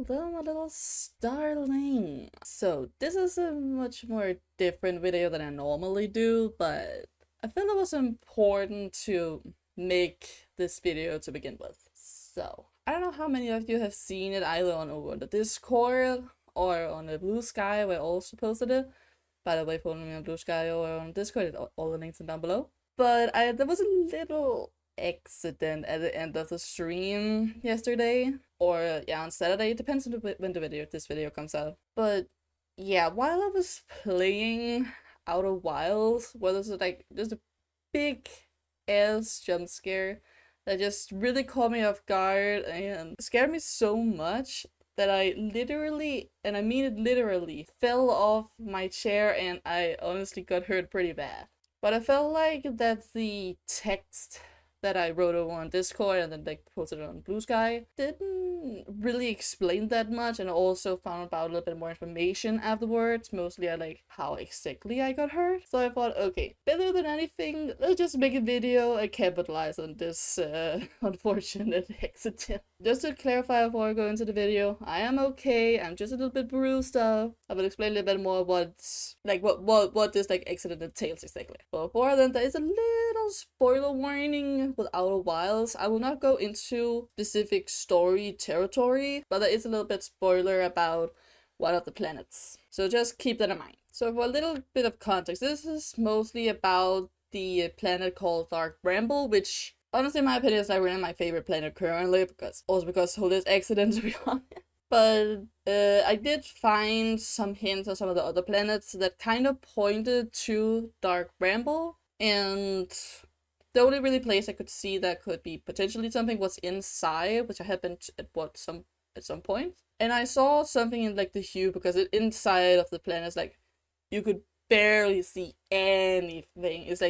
them a little startling. So this is a much more different video than I normally do, but I felt it was important to make this video to begin with. So I don't know how many of you have seen it either over the Discord or on the Blue Sky where I also posted it. By the way, follow me on Blue Sky or on Discord, all the links are down below. But there was a little accident at the end of the stream yesterday, or yeah, on Saturday. It depends on when this video comes out. But yeah, while I was playing Outer Wilds, well, there's a big ass jump scare that just really caught me off guard and scared me so much that I literally, and I mean it literally, fell off my chair and I honestly got hurt pretty bad. But I felt like that the text that I wrote over on Discord and then posted it on Blue Sky didn't really explain that much, and I also found out a little bit more information afterwards, mostly on how exactly I got hurt. So I thought, okay, better than anything, let's just make a video and capitalize on this unfortunate accident. Just to clarify before I go into the video, I am okay, I'm just a little bit bruised up. I will explain a little bit more what this accident entails exactly. But before then, there is a little spoiler warning with Outer Wilds. I will not go into specific story territory, but there is a little bit spoiler about one of the planets. So just keep that in mind. So for a little bit of context, this is mostly about the planet called Dark Bramble, which honestly in my opinion is really my favorite planet currently, because of this accident, to be honest. But I did find some hints on some of the other planets that kind of pointed to Dark Bramble, and the only really place I could see that could be potentially something was inside, which I had been at some point. And I saw something in the hue, because inside of the planet is you could barely see anything. It's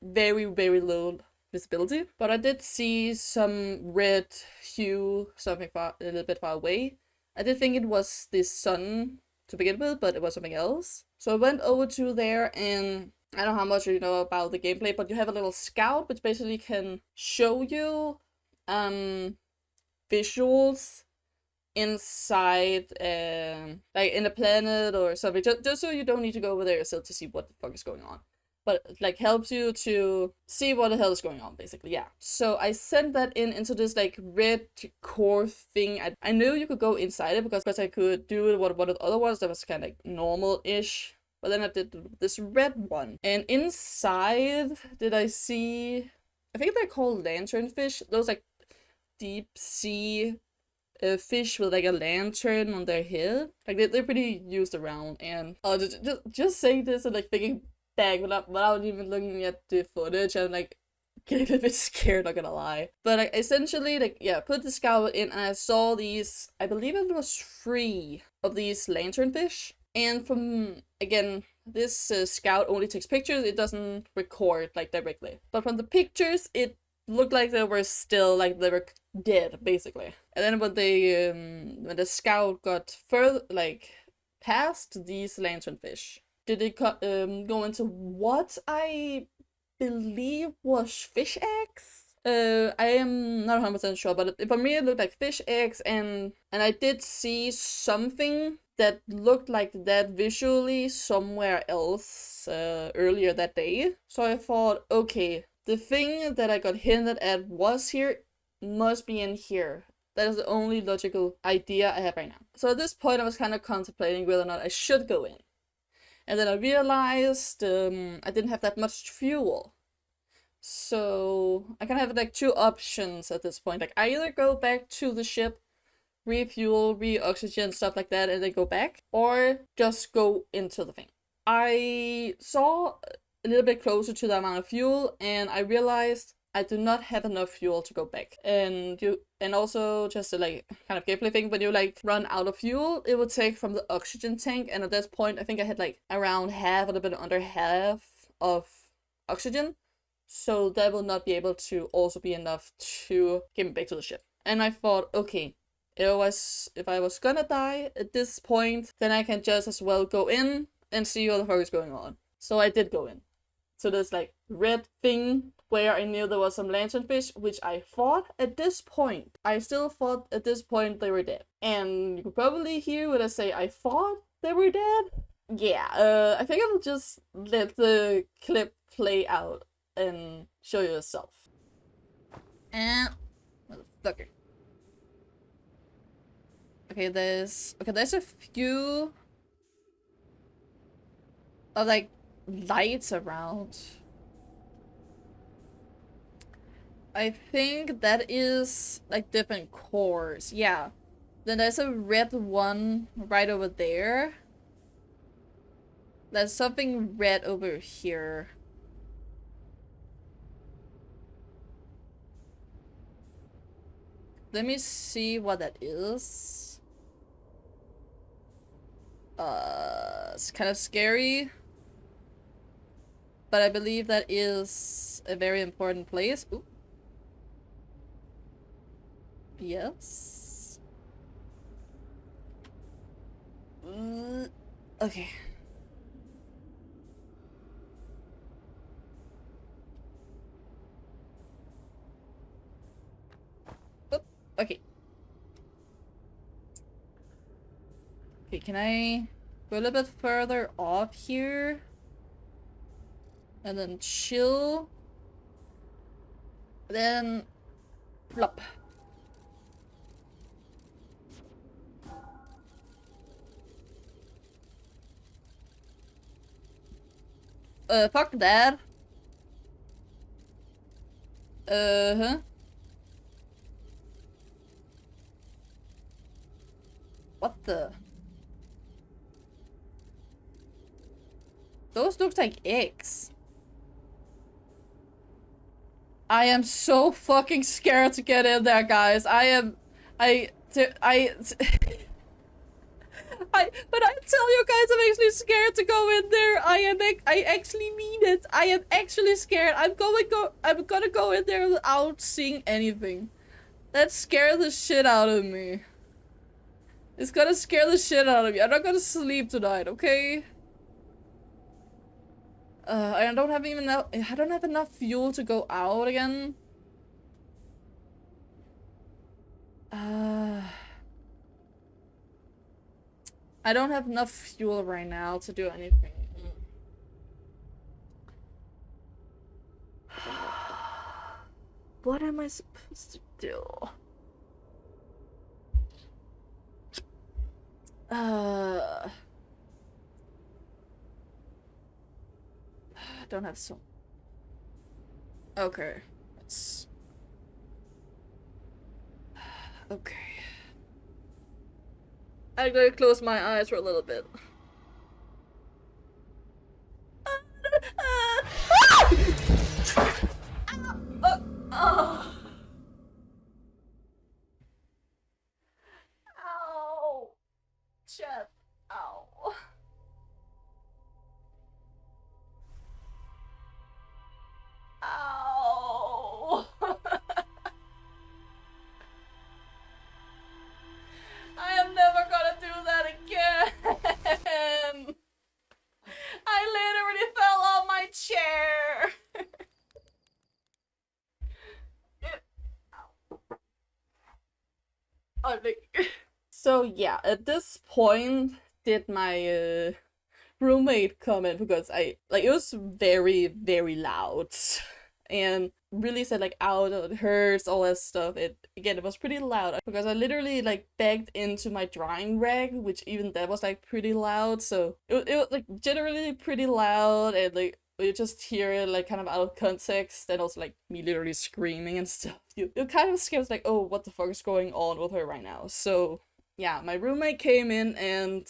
very, very low visibility. But I did see some red hue, something a little bit far away. I did think it was the sun to begin with, but it was something else. So I went over to there, and I don't know how much you know about the gameplay, but you have a little scout which basically can show you visuals inside in a planet or something, just so you don't need to go over there yourself to see what the fuck is going on, but helps you to see what the hell is going on, basically. Yeah, so I sent that into this red core thing. I knew you could go inside it because I could do it what the other ones that was kind of normal-ish. But then I did this red one. And inside, did I see, I think they're called lanternfish. Those deep sea fish with a lantern on their head. They're pretty used around. And just saying this and thinking back without even looking at the footage, I'm getting a bit scared, not gonna lie. But essentially, put the scout in, and I saw these, I believe it was 3 of these lanternfish. And from, again, this scout only takes pictures, it doesn't record directly. But from the pictures, it looked like they were still, they were dead, basically. And then when the scout got further, past these lanternfish, did it go into what I believe was fish eggs? I am not 100% sure, but for me it looked like fish eggs, and I did see something that looked like that visually somewhere else earlier that day. So I thought, okay, the thing that I got hinted at was here, must be in here. That is the only logical idea I have right now. So at this point I was kind of contemplating whether or not I should go in. And then I realized I didn't have that much fuel. So I kind of have 2 options at this point. I either go back to the ship, refuel, re-oxygen, stuff like that, and then go back, or just go into the thing. I saw a little bit closer to the amount of fuel, and I realized I do not have enough fuel to go back. And also just a kind of gameplay thing, when you run out of fuel, it will take from the oxygen tank, and at this point I think I had around half, a little bit under half of oxygen. So that will not be able to also be enough to get me back to the ship. And I thought, okay, if I was gonna die at this point, then I can just as well go in and see what the fuck is going on. So I did go in. So there's red thing where I knew there was some lanternfish, which I thought at this point, I still thought at this point they were dead. And you could probably hear what I say, I thought they were dead. Yeah, I think I will just let the clip play out and show you yourself. And motherfucker. Okay, there's a few of like lights around. I think that is like different cores. Yeah. Then there's a red one right over there. There's something red over here. Let me see what that is. It's kind of scary. But I believe that is a very important place. Ooh. Yes. Okay. Oop. Okay. Okay, can I go a little bit further off here? And then chill. Then flop. Fuck that. Uh-huh. What the? Those look like eggs. I am so fucking scared to get in there, guys. But I tell you guys, I'm actually scared to go in there. I actually mean it. I am actually scared. I'm gonna go in there without seeing anything. That scared the shit out of me. It's gonna scare the shit out of me. I'm not gonna sleep tonight, okay? I don't have enough fuel to go out again. I don't have enough fuel right now to do anything. What am I supposed to do? I don't have so. Okay. Let's. Okay. I'm gonna close my eyes for a little bit. Ow. Chat. Ow. Ow. I am never gonna do that again. I literally fell off my chair. So yeah, at this point, did my roommate come in because it was very, very loud. And really said like, ow, it hurts, all that stuff. It was pretty loud because I literally like backed into my drying rack, which even that was like pretty loud. So it was like generally pretty loud, and like you just hear it like kind of out of context, and also like me literally screaming and stuff. You kind of scared, like, oh, what the fuck is going on with her right now? So yeah, my roommate came in and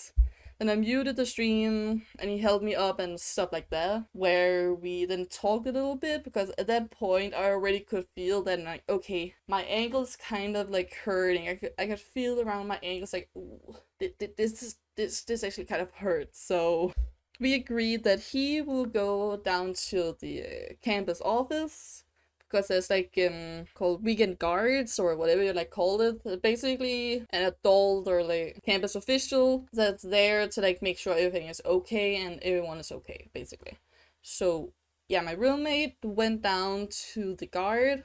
then I muted the stream and he held me up and stuff like that, where we then talked a little bit, because at that point I already could feel that, like, okay, my ankle's kind of like hurting. I could feel around my ankles like, ooh, this actually kind of hurts. So we agreed that he will go down to the campus office, because there's like called weekend guards or whatever you like call it. Basically an adult or like campus official that's there to like make sure everything is okay and everyone is okay, basically. So yeah, my roommate went down to the guard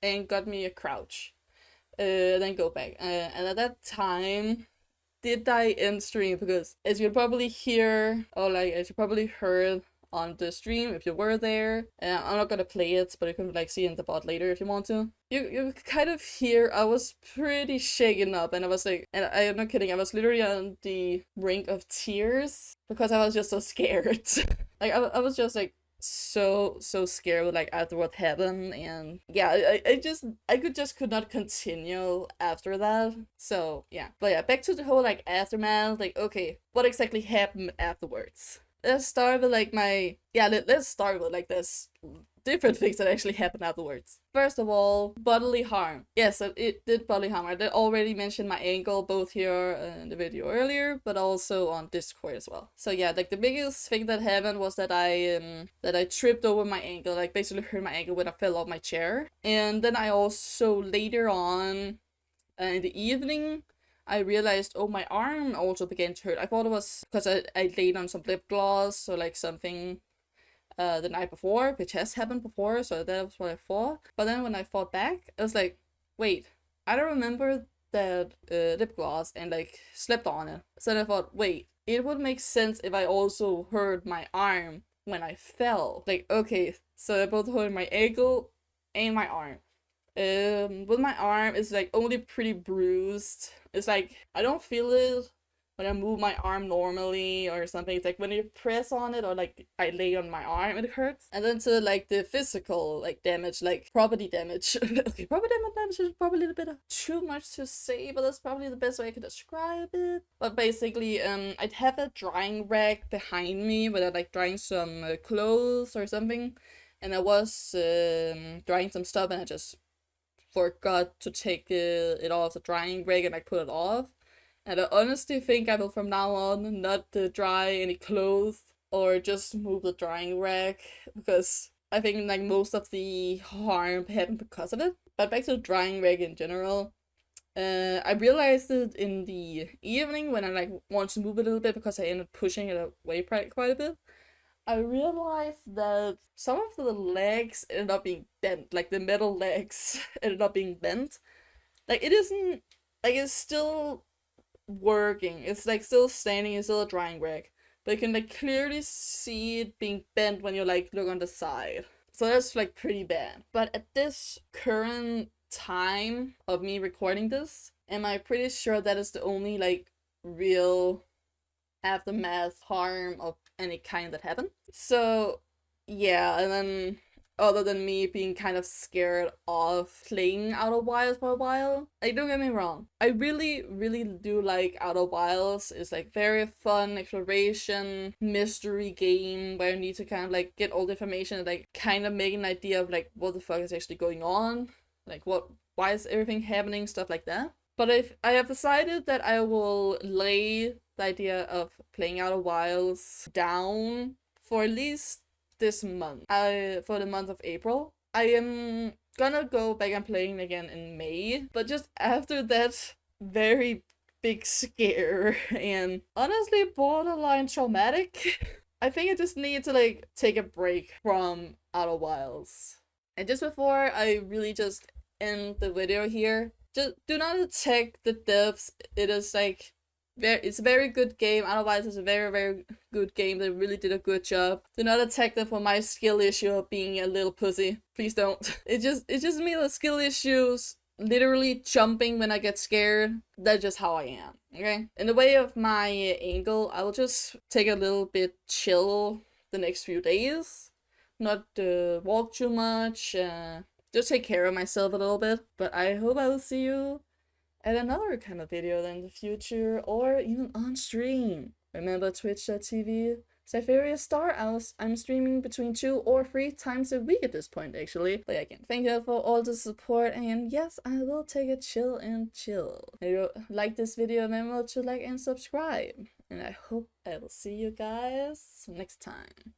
and got me a crouch. Then go back. And at that time, did I end stream? Because as you'll probably hear, or like as you probably heard on the stream if you were there, I'm not gonna play it, but you can like see in the bot later if you want to. You kind of hear I was pretty shaken up, and I was like, and I am not kidding, I was literally on the brink of tears because I was just so scared. Like I was just like so scared with like after what happened, and yeah, I could not continue after that. So yeah, but yeah, back to the whole like aftermath. Like, okay, what exactly happened afterwards? Let's start with like let's start with like this different things that actually happened afterwards. First of all, bodily harm. Yes, it did bodily harm. I did already mention my ankle both here in the video earlier, but also on Discord as well. So yeah, like the biggest thing that happened was that I tripped over my ankle, like basically hurt my ankle when I fell off my chair. And then I also later on in the evening, I realized, oh, my arm also began to hurt. I thought it was because I laid on some lip gloss or like something the night before, which has happened before, so that was what I thought. But then when I thought back, I was like, wait, I don't remember that lip gloss and like slept on it. So then I thought, wait, it would make sense if I also hurt my arm when I fell. Like, okay, so I both hurt my ankle and my arm. With my arm, it's like only pretty bruised. It's like I don't feel it when I move my arm normally or something. It's like when you press on it or like I lay on my arm, it hurts. And then to like the physical like damage, like property damage. Okay, property damage is probably a little bit too much to say, but that's probably the best way I could describe it. But basically, I'd have a drying rack behind me where I'm like drying some clothes or something, and I was drying some stuff, and I just forgot to take it off the drying rack and like put it off. And I honestly think I will from now on not dry any clothes or just move the drying rack, because I think like most of the harm happened because of it. But back to the drying rack in general, I realized it in the evening when I like wanted to move it a little bit because I ended up pushing it away quite a bit. I realized that some of the legs ended up being bent, like the metal legs ended up being bent. Like it isn't, like it's still working, it's like still standing, it's still a drying rack, but you can like clearly see it being bent when you like look on the side. So that's like pretty bad. But at this current time of me recording this, am I pretty sure that is the only like real aftermath harm of any kind that happened. So yeah, and then other than me being kind of scared of playing Outer Wilds for a while, like don't get me wrong, I really do like Outer Wilds. It's like very fun exploration mystery game where you need to kind of like get all the information and like kind of make an idea of like what the fuck is actually going on, like why is everything happening, stuff like that. But if I have decided that I will lay the idea of playing Outer Wilds down for at least this month. For the month of April. I am gonna go back and playing again in May, but just after that very big scare and honestly borderline traumatic, I think I just need to like take a break from Outer Wilds. And just before I really just end the video here, just do not attack the devs. It is like it's a very good game. Otherwise, it's a very good game. They really did a good job. Do not attack them for my skill issue of being a little pussy. Please don't. It's just me, the skill issues, literally jumping when I get scared. That's just how I am. Okay. In the way of my ankle, I will just take a little bit chill the next few days. Not walk too much. Just take care of myself a little bit. But I hope I will see you at another kind of video in the future, or even on stream. Remember twitch.tv/Feria Star. I'm streaming between 2 or 3 times a week at this point, actually. But again, thank you for all the support, and yes, I will take a chill. If you like this video, remember to like and subscribe. And I hope I will see you guys next time.